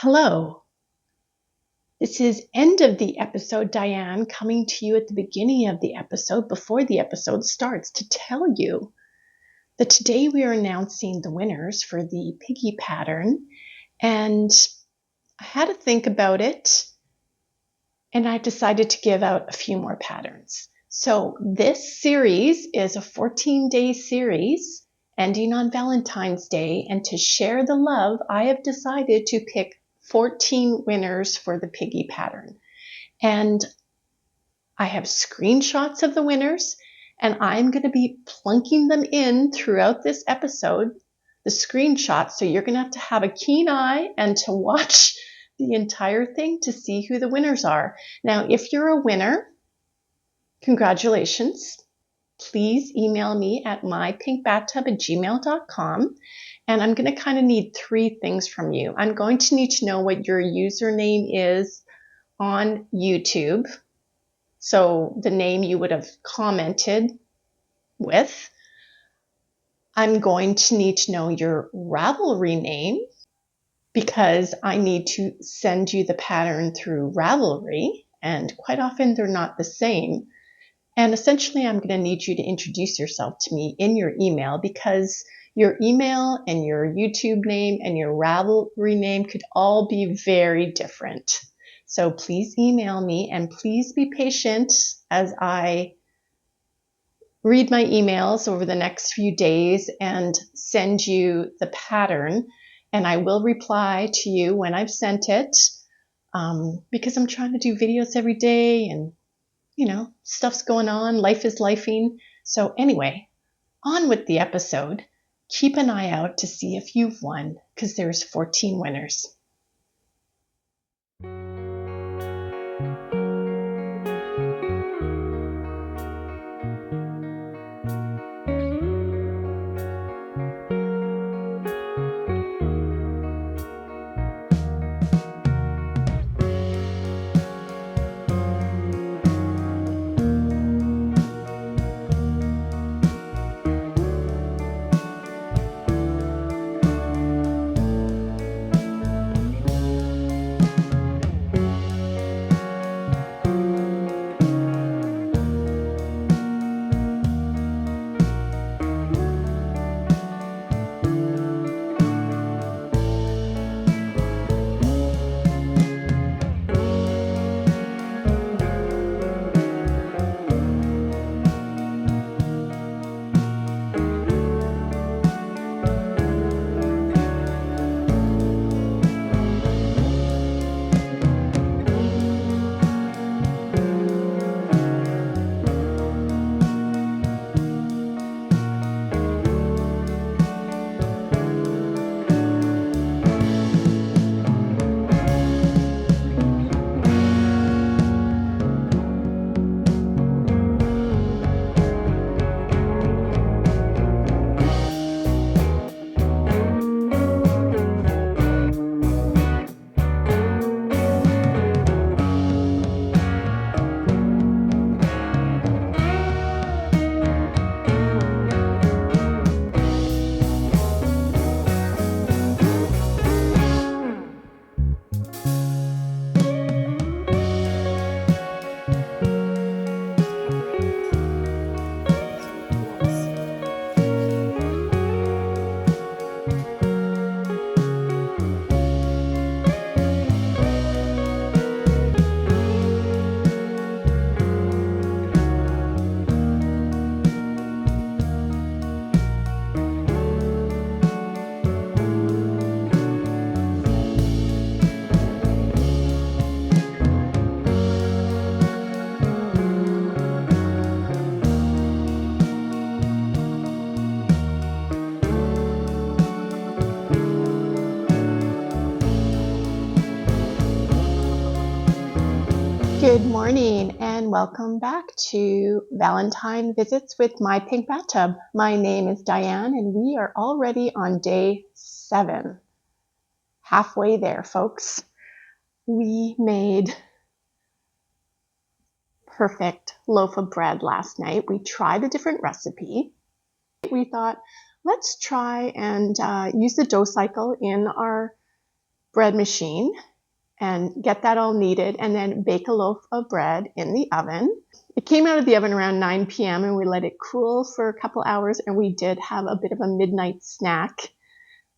Hello. This is end of the episode Diane coming to you at the beginning of the episode before the episode starts to tell you that today we are announcing the winners for the Piggy pattern, and I had to think about it and I decided to give out a few more patterns. So this series is a 14-day series ending on Valentine's Day, and to share the love, I have decided to pick 14 winners for the Piggy pattern. And I have screenshots of the winners, and I'm going to be plunking them in throughout this episode, the screenshots. So you're going to have a keen eye and to watch the entire thing to see who the winners are. Now, if you're a winner, congratulations. Please email me at mypinkbathtub@gmail.com. And I'm going to kind of need three things from you. I'm going to need to know what your username is on YouTube. So the name you would have commented with. I'm going to need to know your Ravelry name because I need to send you the pattern through Ravelry, and quite often they're not the same. And essentially, I'm going to need you to introduce yourself to me in your email, because your email and your YouTube name and your Ravelry name could all be very different. So please email me, and please be patient as I read my emails over the next few days and send you the pattern. And I will reply to you when I've sent it, because I'm trying to do videos every day and stuff's going on. Life is lifing. So anyway, on with the episode. Keep an eye out to see if you've won, because there's 14 winners. Good morning and welcome back to Valentine Visits with My Pink Bathtub. My name is Diane and we are already on day 7. Halfway there, folks. We made perfect loaf of bread last night. We tried a different recipe. We thought, let's try and use the dough cycle in our bread machine and get that all kneaded and then bake a loaf of bread in the oven. It came out of the oven around 9 p.m. and we let it cool for a couple hours, and we did have a bit of a midnight snack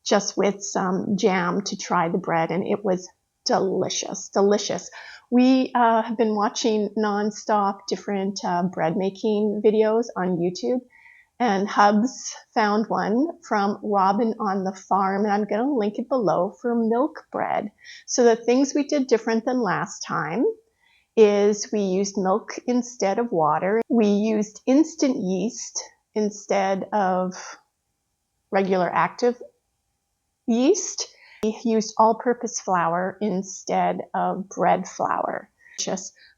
just with some jam to try the bread, and it was delicious, delicious. We have been watching nonstop different bread making videos on YouTube, and Hubs found one from Robyn on the farm, and I'm going to link it below, for milk bread. So the things we did different than last time is we used milk instead of water. We used instant yeast instead of regular active yeast. We used all-purpose flour instead of bread flour.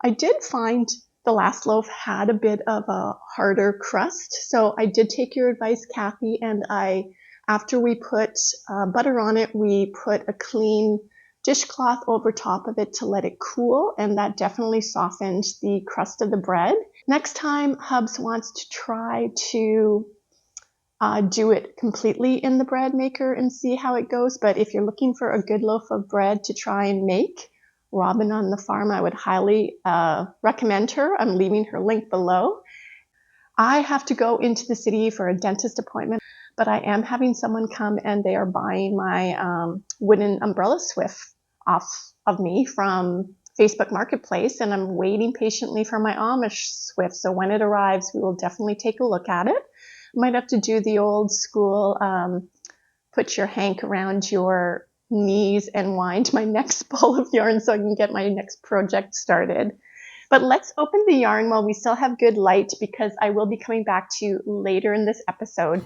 I did find the last loaf had a bit of a harder crust, so I did take your advice, Kathy, and after we put butter on it, we put a clean dishcloth over top of it to let it cool, and that definitely softened the crust of the bread. Next time, Hubs wants to try to do it completely in the bread maker and see how it goes. But if you're looking for a good loaf of bread to try and make, Robyn on the farm, I would highly recommend her. I'm leaving her link below. I have to go into the city for a dentist appointment, but I am having someone come and they are buying my wooden umbrella swift off of me from Facebook Marketplace, and I'm waiting patiently for my Amish swift. So when it arrives, we will definitely take a look at it. Might have to do the old school, put your hank around your knees and wind my next ball of yarn so I can get my next project started. But let's open the yarn while we still have good light, because I will be coming back to you later in this episode.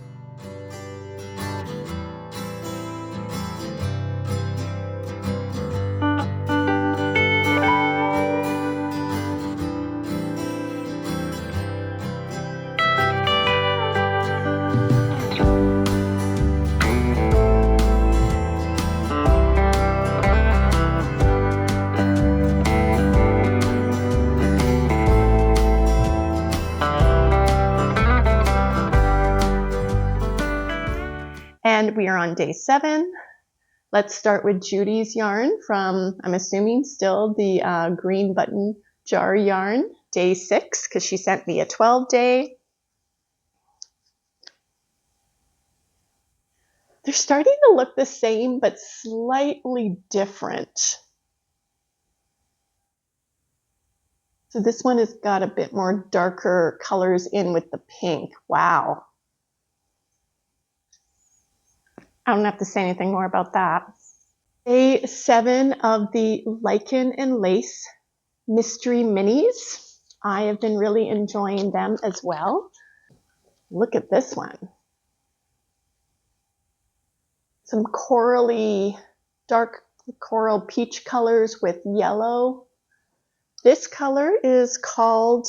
And we are on day 7. Let's start with Judy's yarn from, I'm assuming still the green button jar yarn, day 6, because she sent me a 12-day. They're starting to look the same, but slightly different. So this one has got a bit more darker colors in with the pink. Wow. I don't have to say anything more about that. Day 7 of the Lichen and Lace Mystery Minis. I have been really enjoying them as well. Look at this one. Some corally, dark coral peach colors with yellow. This color is called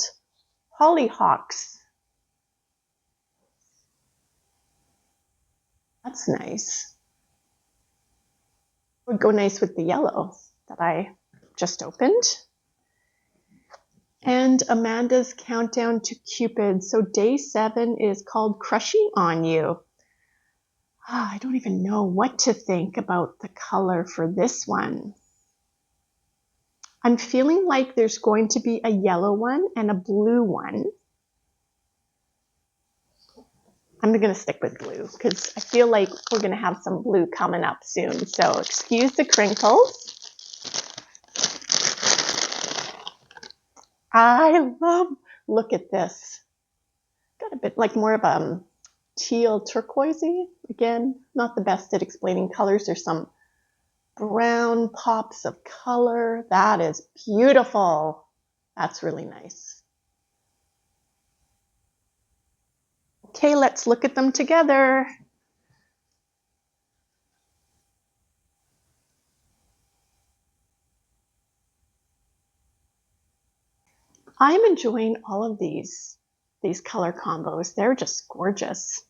Hollyhocks. That's nice. Would go nice with the yellow that I just opened. And Amanda's Countdown to Cupid. So day 7 is called Crushing on You. I don't even know what to think about the color for this one. I'm feeling like there's going to be a yellow one and a blue one. I'm going to stick with blue because I feel like we're going to have some blue coming up soon. So excuse the crinkles. I love, look at this. Got a bit like more of a teal turquoisey. Again, not the best at explaining colors. There's some brown pops of color. That is beautiful. That's really nice. Okay, let's look at them together. I'm enjoying all of these color combos. They're just gorgeous.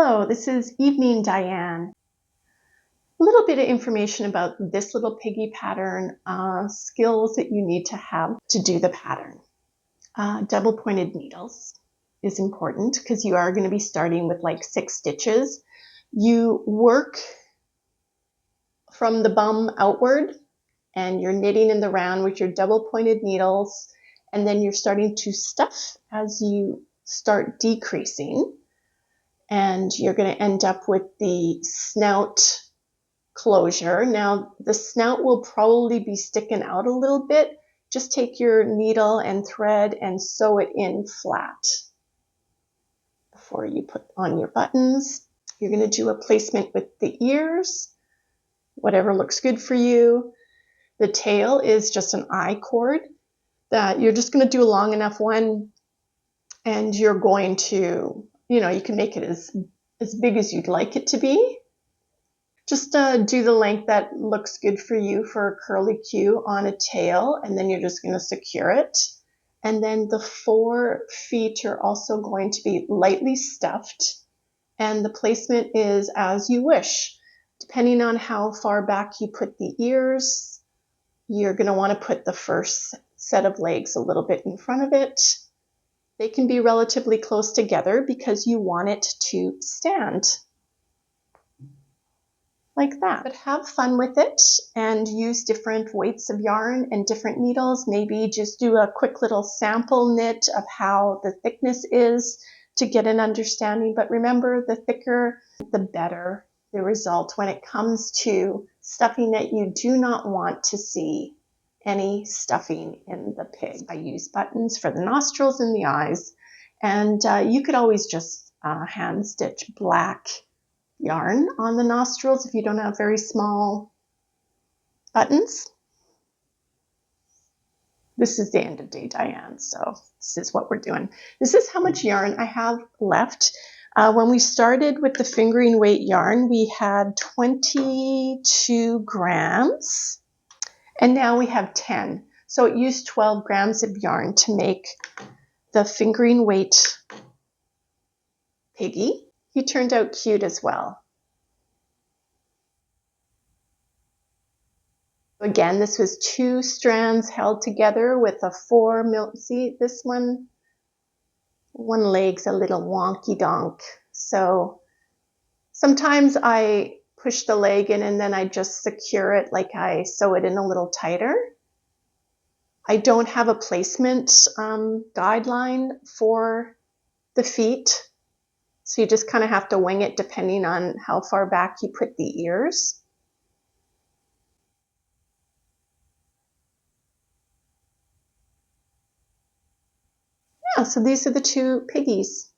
Hello, this is Evening Diane. A little bit of information about this little piggy pattern, skills that you need to have to do the pattern. Double pointed needles is important because you are going to be starting with like 6 stitches. You work from the bum outward and you're knitting in the round with your double pointed needles, and then you're starting to stuff as you start decreasing, and you're going to end up with the snout closure. Now the snout will probably be sticking out a little bit. Just take your needle and thread and sew it in flat before you put on your buttons. You're going to do a placement with the ears, whatever looks good for you. The tail is just an I cord that you're just going to do a long enough one, and you're going to, you can make it as big as you'd like it to be. Just do the length that looks good for you for a curly Q on a tail, and then you're just going to secure it. And then the 4 feet are also going to be lightly stuffed, and the placement is as you wish. Depending on how far back you put the ears, you're going to want to put the first set of legs a little bit in front of it. They can be relatively close together because you want it to stand like that. But have fun with it and use different weights of yarn and different needles. Maybe just do a quick little sample knit of how the thickness is to get an understanding. But remember, the thicker, the better the result when it comes to stuffing that you do not want to see any stuffing in the pig. I use buttons for the nostrils and the eyes, and you could always just hand stitch black yarn on the nostrils if you don't have very small buttons. This is the end of day, Diane, so this is what we're doing. This is how much yarn I have left. When we started with the fingering weight yarn, we had 22 grams, and now we have 10. So it used 12 grams of yarn to make the fingering weight piggy. He turned out cute as well. Again, this was 2 strands held together with a 4 mil. See, this one leg's a little wonky donk. So sometimes I push the leg in and then I just secure it, like I sew it in a little tighter. I don't have a placement guideline for the feet, so you just kind of have to wing it depending on how far back you put the ears. Yeah, so these are the 2 piggies.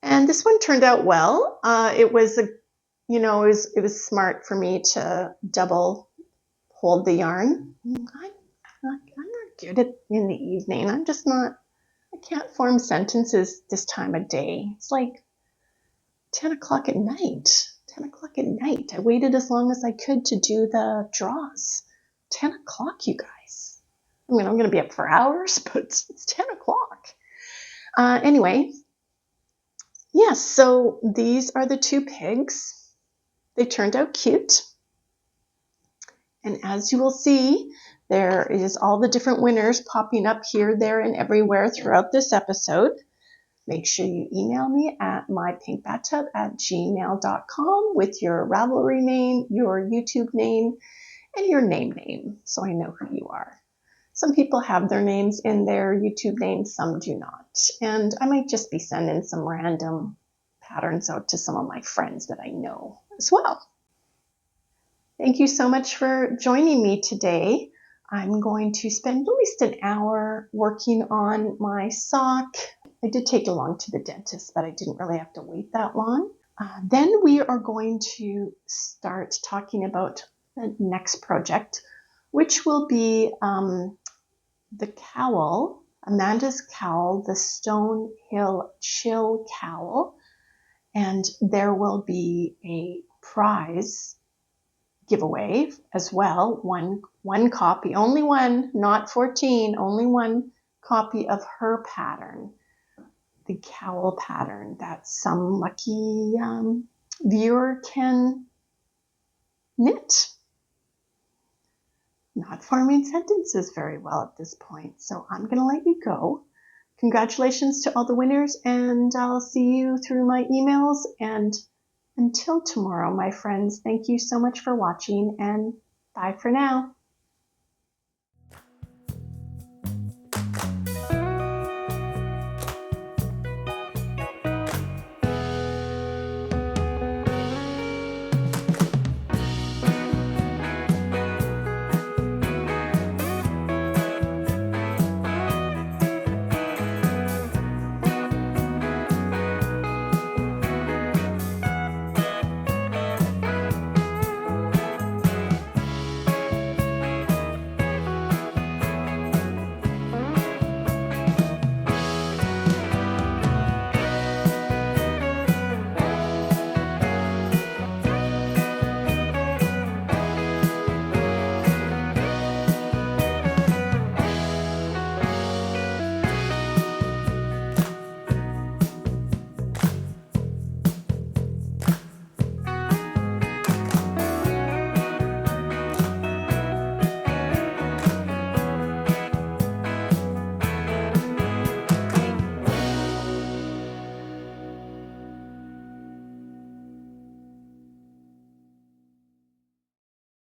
And this one turned out well. It was it was smart for me to double hold the yarn. I'm not good at in the evening. I'm just not. I can't form sentences this time of day. It's like 10 o'clock at night. 10 o'clock at night. I waited as long as I could to do the draws. 10 o'clock, you guys. I mean, I'm going to be up for hours, but it's 10 o'clock. Anyway. Yes, so these are the 2 pigs. They turned out cute. And as you will see, there is all the different winners popping up here, there, and everywhere throughout this episode. Make sure you email me at mypinkbathtub@gmail.com with your Ravelry name, your YouTube name, and your name, so I know who you are. Some people have their names in their YouTube names, some do not. And I might just be sending some random patterns out to some of my friends that I know as well. Thank you so much for joining me today. I'm going to spend at least an hour working on my sock. I did take it along to the dentist, but I didn't really have to wait that long. Then we are going to start talking about the next project, which will be the cowl, Amanda's cowl, the Stone Hill Chill cowl, and there will be a prize giveaway as well. One copy, only one, not 14, only one copy of her pattern. the cowl pattern that some lucky viewer can knit. Not forming sentences very well at this point, so I'm going to let you go. Congratulations to all the winners, and I'll see you through my emails. And until tomorrow, my friends, thank you so much for watching, and bye for now.